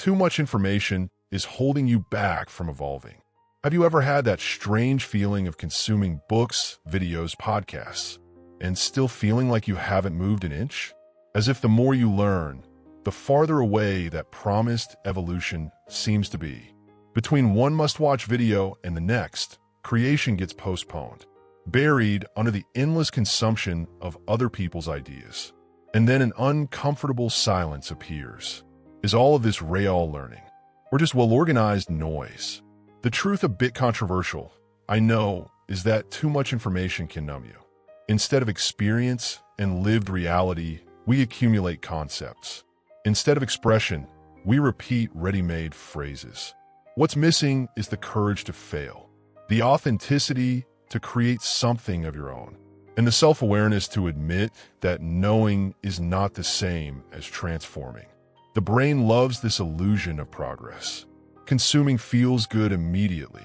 too much information is holding you back from evolving. Have you ever had that strange feeling of consuming books, videos, podcasts, and still feeling like you haven't moved an inch? As if the more you learn, the farther away that promised evolution seems to be. Between one must-watch video and the next, creation gets postponed, buried under the endless consumption of other people's ideas. And then an uncomfortable silence appears. Is all of this real learning, or just well-organized noise? The truth, a bit controversial, I know, is that too much information can numb you. Instead of experience and lived reality, we accumulate concepts. Instead of expression, we repeat ready-made phrases. What's missing is the courage to fail, the authenticity to create something of your own, and the self-awareness to admit that knowing is not the same as transforming. The brain loves this illusion of progress. Consuming feels good immediately,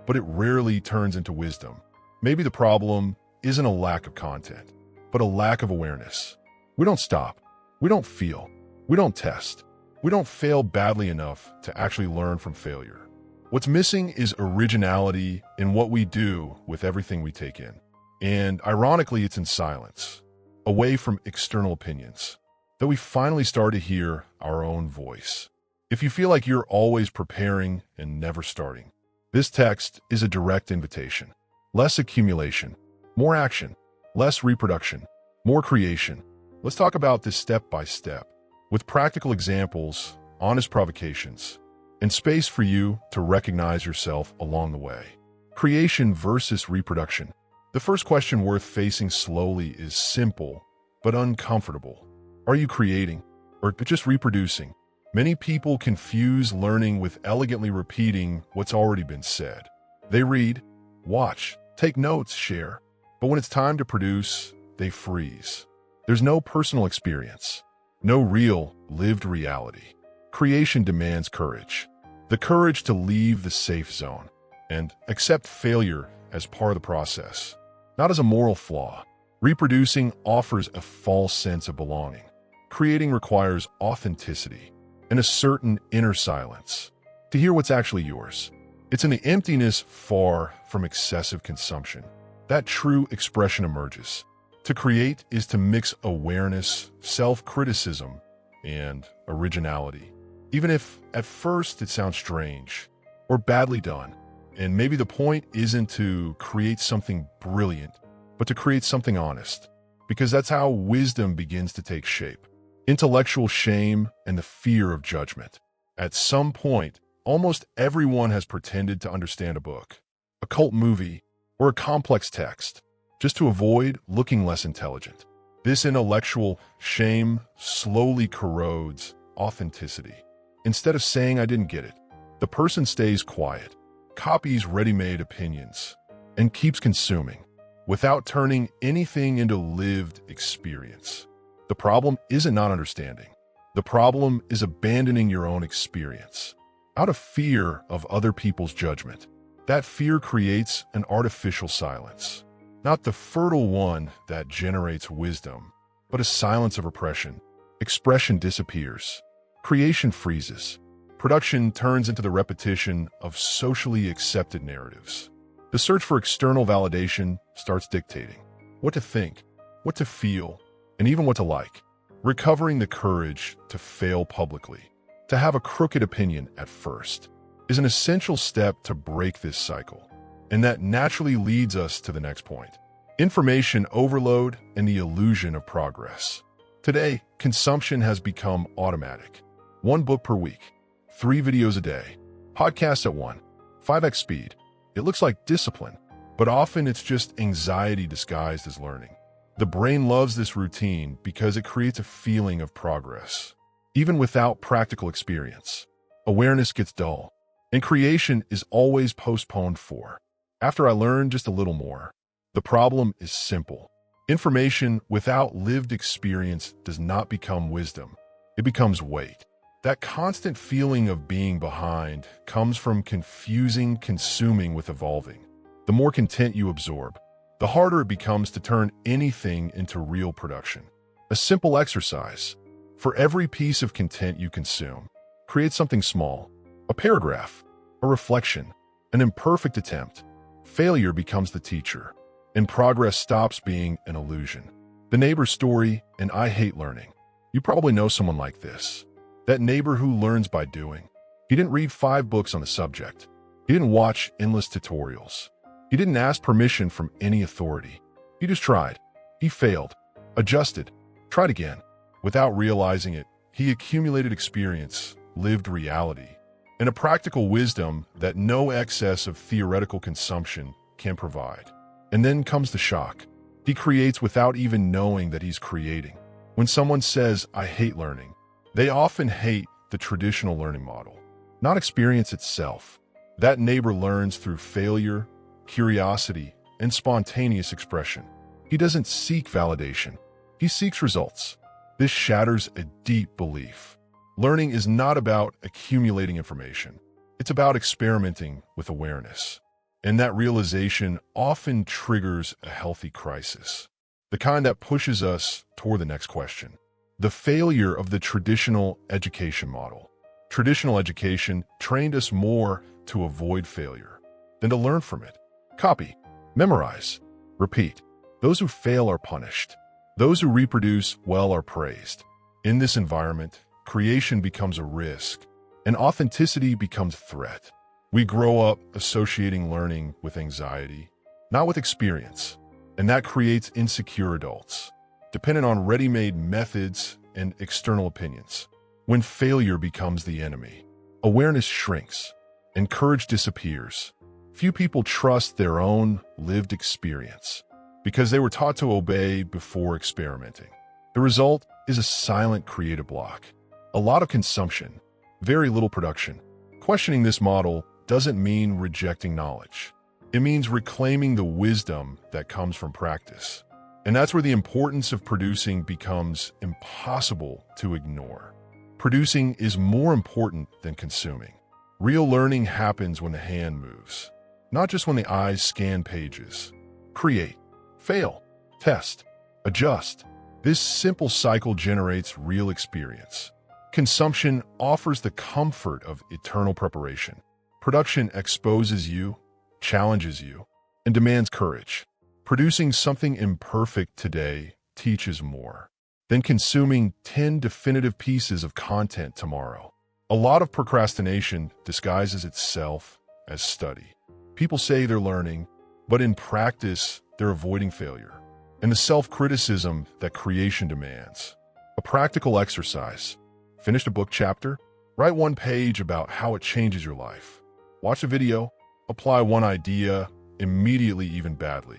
but it rarely turns into wisdom. Maybe the problem isn't a lack of content, but a lack of awareness. We don't stop. We don't feel. We don't test. We don't fail badly enough to actually learn from failure. What's missing is originality in what we do with everything we take in. And ironically, it's in silence, away from external opinions, that we finally start to hear our own voice. If you feel like you're always preparing and never starting, this text is a direct invitation. Less accumulation, more action, less reproduction, more creation. Let's talk about this step by step, with practical examples, honest provocations, and space for you to recognize yourself along the way. Creation versus reproduction. The first question worth facing slowly is simple, but uncomfortable. Are you creating, or just reproducing? Many people confuse learning with elegantly repeating what's already been said. They read, watch, take notes, share, but when it's time to produce, they freeze. There's no personal experience, no real, lived reality. Creation demands courage. The courage to leave the safe zone and accept failure as part of the process, not as a moral flaw. Reproducing offers a false sense of belonging. Creating requires authenticity and a certain inner silence to hear what's actually yours. It's in the emptiness far from excessive consumption that true expression emerges. To create is to mix awareness, self-criticism, and originality. Even if at first it sounds strange or badly done. And maybe the point isn't to create something brilliant, but to create something honest, because that's how wisdom begins to take shape. Intellectual shame and the fear of judgment. At some point, almost everyone has pretended to understand a book, a cult movie, or a complex text, just to avoid looking less intelligent. This intellectual shame slowly corrodes authenticity. Instead of saying I didn't get it, the person stays quiet, copies ready-made opinions, and keeps consuming without turning anything into lived experience. The problem isn't not understanding. The problem is abandoning your own experience out of fear of other people's judgment. That fear creates an artificial silence, not the fertile one that generates wisdom, but a silence of repression. Expression disappears. Creation freezes. Production turns into the repetition of socially accepted narratives. The search for external validation starts dictating what to think, what to feel, and even what to like. Recovering the courage to fail publicly, to have a crooked opinion at first, is an essential step to break this cycle. And that naturally leads us to the next point. Information overload and the illusion of progress. Today, consumption has become automatic. 1 book per week, 3 videos a day, podcasts at 1, 5x speed. It looks like discipline, but often it's just anxiety disguised as learning. The brain loves this routine because it creates a feeling of progress, even without practical experience. Awareness gets dull, and creation is always postponed for after I learn just a little more. The problem is simple. Information without lived experience does not become wisdom. It becomes weight. That constant feeling of being behind comes from confusing consuming with evolving. The more content you absorb, the harder it becomes to turn anything into real production. A simple exercise. For every piece of content you consume, Create something small, a paragraph, a reflection, an imperfect attempt. Failure becomes the teacher, and progress stops being an illusion. The neighbor story, and I hate learning. You probably know someone like this. That neighbor who learns by doing. He didn't read 5 books on the subject. He didn't watch endless tutorials. He didn't ask permission from any authority. He just tried. He failed, adjusted, tried again. Without realizing it, he accumulated experience, lived reality, and a practical wisdom that no excess of theoretical consumption can provide. And then comes the shock. He creates without even knowing that he's creating. When someone says, I hate learning, they often hate the traditional learning model, not experience itself. That neighbor learns through failure, curiosity, and spontaneous expression. He doesn't seek validation. He seeks results. This shatters a deep belief. Learning is not about accumulating information. It's about experimenting with awareness. And that realization often triggers a healthy crisis, the kind that pushes us toward the next question. The failure of the traditional education model. Traditional education trained us more to avoid failure than to learn from it. Copy, memorize, repeat. Those who fail are punished. Those who reproduce well are praised. In this environment, creation becomes a risk, and authenticity becomes a threat. We grow up associating learning with anxiety, not with experience, and that creates insecure adults, dependent on ready-made methods and external opinions. When failure becomes the enemy, awareness shrinks, and courage disappears. Few people trust their own lived experience because they were taught to obey before experimenting. The result is a silent creative block. A lot of consumption, very little production. Questioning this model doesn't mean rejecting knowledge. It means reclaiming the wisdom that comes from practice. And that's where the importance of producing becomes impossible to ignore. Producing is more important than consuming. Real learning happens when the hand moves, not just when the eyes scan pages. Create, fail, test, adjust. This simple cycle generates real experience. Consumption offers the comfort of eternal preparation. Production exposes you, challenges you, and demands courage. Producing something imperfect today teaches more than consuming 10 definitive pieces of content tomorrow. A lot of procrastination disguises itself as study. People say they're learning, but in practice, they're avoiding failure and the self-criticism that creation demands. A practical exercise. Finish a book chapter, write 1 page about how it changes your life. Watch a video, apply 1 idea, immediately even badly.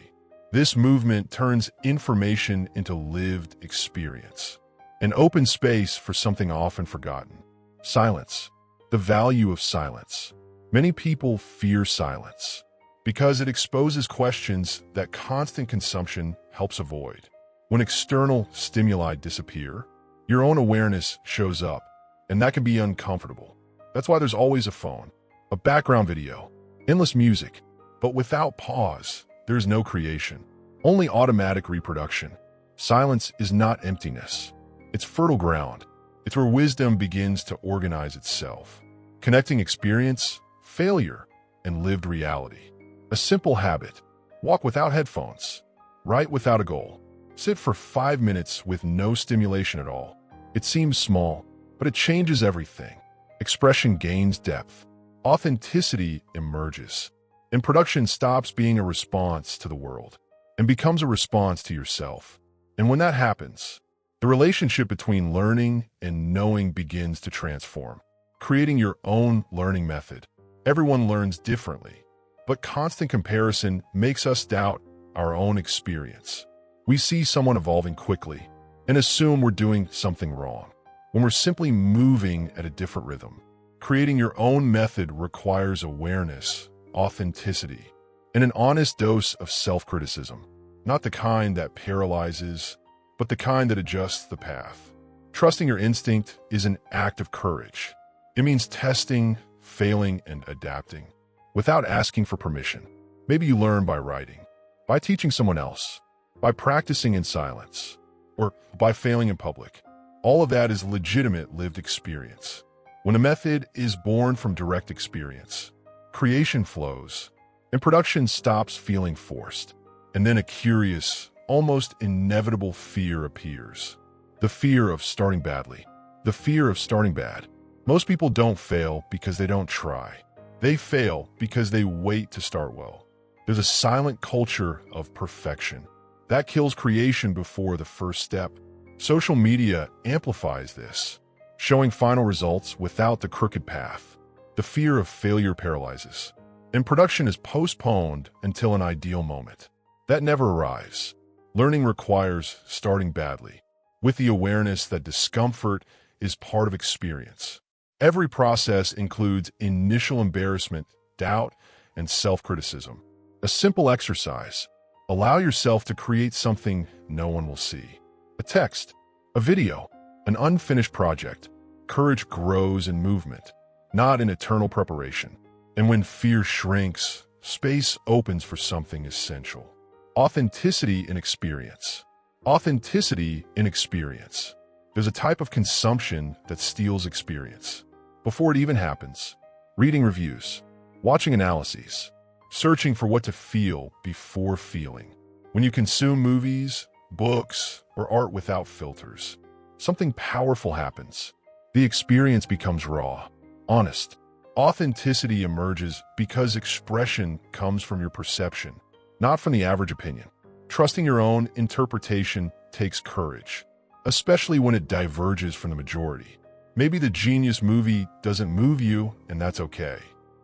This movement turns information into lived experience, an open space for something often forgotten. Silence. The value of silence. Many people fear silence because it exposes questions that constant consumption helps avoid. When external stimuli disappear, your own awareness shows up, and that can be uncomfortable. That's why there's always a phone, a background video, endless music. But without pause, there's no creation, only automatic reproduction. Silence is not emptiness. It's fertile ground. It's where wisdom begins to organize itself, connecting experience, failure, and lived reality. A simple habit. Walk without headphones. Write without a goal. Sit for 5 minutes with no stimulation at all. It seems small, but it changes everything. Expression gains depth. Authenticity emerges. And production stops being a response to the world and becomes a response to yourself. And when that happens, the relationship between learning and knowing begins to transform, creating your own learning method. Everyone learns differently, but constant comparison makes us doubt our own experience. We see someone evolving quickly and assume we're doing something wrong, when we're simply moving at a different rhythm. Creating your own method requires awareness, authenticity, and an honest dose of self-criticism, not the kind that paralyzes, but the kind that adjusts the path. Trusting your instinct is an act of courage. It means testing, failing, and adapting without asking for permission. Maybe you learn by writing, by teaching someone else, by practicing in silence, or by failing in public. All of that is legitimate lived experience. When a method is born from direct experience, creation flows, and production stops feeling forced. And then a curious, almost inevitable fear appears. The fear of starting badly. The fear of starting bad. Most people don't fail because they don't try. They fail because they wait to start well. There's a silent culture of perfection. That kills creation before the first step. Social media amplifies this, showing final results without the crooked path. The fear of failure paralyzes, and production is postponed until an ideal moment. That never arrives. Learning requires starting badly, with the awareness that discomfort is part of experience. Every process includes initial embarrassment, doubt, and self-criticism. A simple exercise. Allow yourself to create something no one will see. A text, a video, an unfinished project. Courage grows in movement, not in eternal preparation. And when fear shrinks, space opens for something essential. Authenticity in experience. Authenticity in experience. There's a type of consumption that steals experience. Before it even happens, reading reviews, watching analyses, searching for what to feel before feeling. When you consume movies, books, or art without filters, something powerful happens. The experience becomes raw, honest. Authenticity emerges because expression comes from your perception, not from the average opinion. Trusting your own interpretation takes courage, especially when it diverges from the majority. Maybe the genius movie doesn't move you, and that's okay.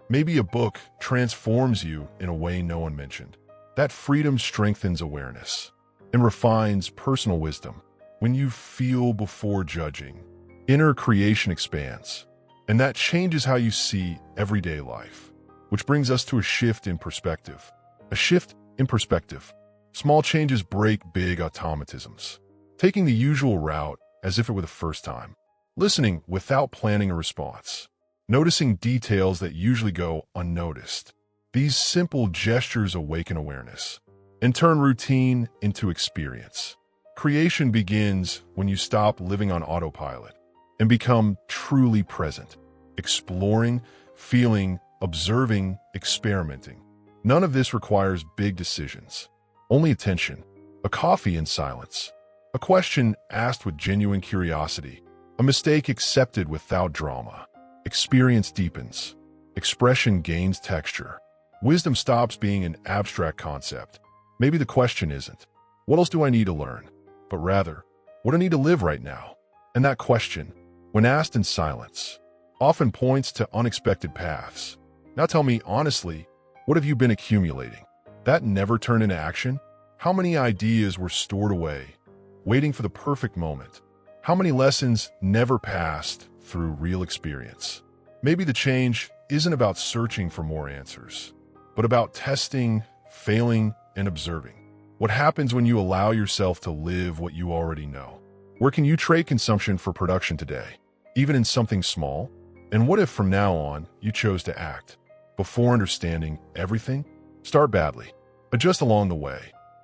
Maybe a book transforms you in a way no one mentioned. That freedom strengthens awareness and refines personal wisdom. When you feel before judging, inner creation expands, and that changes how you see everyday life, which brings us to a shift in perspective. A shift in perspective. Small changes break big automatisms. Taking the usual route as if it were the first time. Listening without planning a response. Noticing details that usually go unnoticed. These simple gestures awaken awareness and turn routine into experience. Creation begins when you stop living on autopilot and become truly present, exploring, feeling, observing, experimenting. None of this requires big decisions, only attention, a coffee in silence, a question asked with genuine curiosity, a mistake accepted without drama. Experience deepens, expression gains texture. Wisdom stops being an abstract concept. Maybe the question isn't, what else do I need to learn? But rather, what do I need to live right now? And that question, when asked in silence, often points to unexpected paths. Now tell me honestly, what have you been accumulating? That never turned into action? How many ideas were stored away, waiting for the perfect moment? How many lessons never passed through real experience? Maybe the change isn't about searching for more answers, but about testing, failing, and observing. What happens when you allow yourself to live what you already know? Where can you trade consumption for production today, even in something small? And what if from now on you chose to act? Before understanding everything, start badly. Adjust along the way.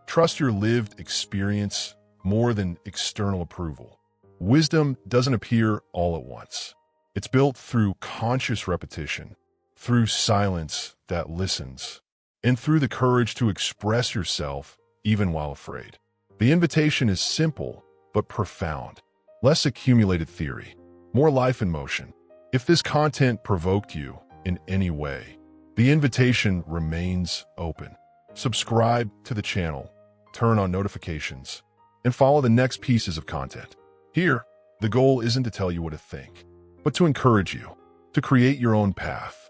Trust your lived experience more than external approval. Wisdom doesn't appear all at once. It's built through conscious repetition, through silence that listens, and through the courage to express yourself even while afraid. The invitation is simple but profound. Less accumulated theory, more life in motion. If this content provoked you in any way, the invitation remains open. Subscribe to the channel, turn on notifications, and follow the next pieces of content. Here, the goal isn't to tell you what to think, but to encourage you to create your own path.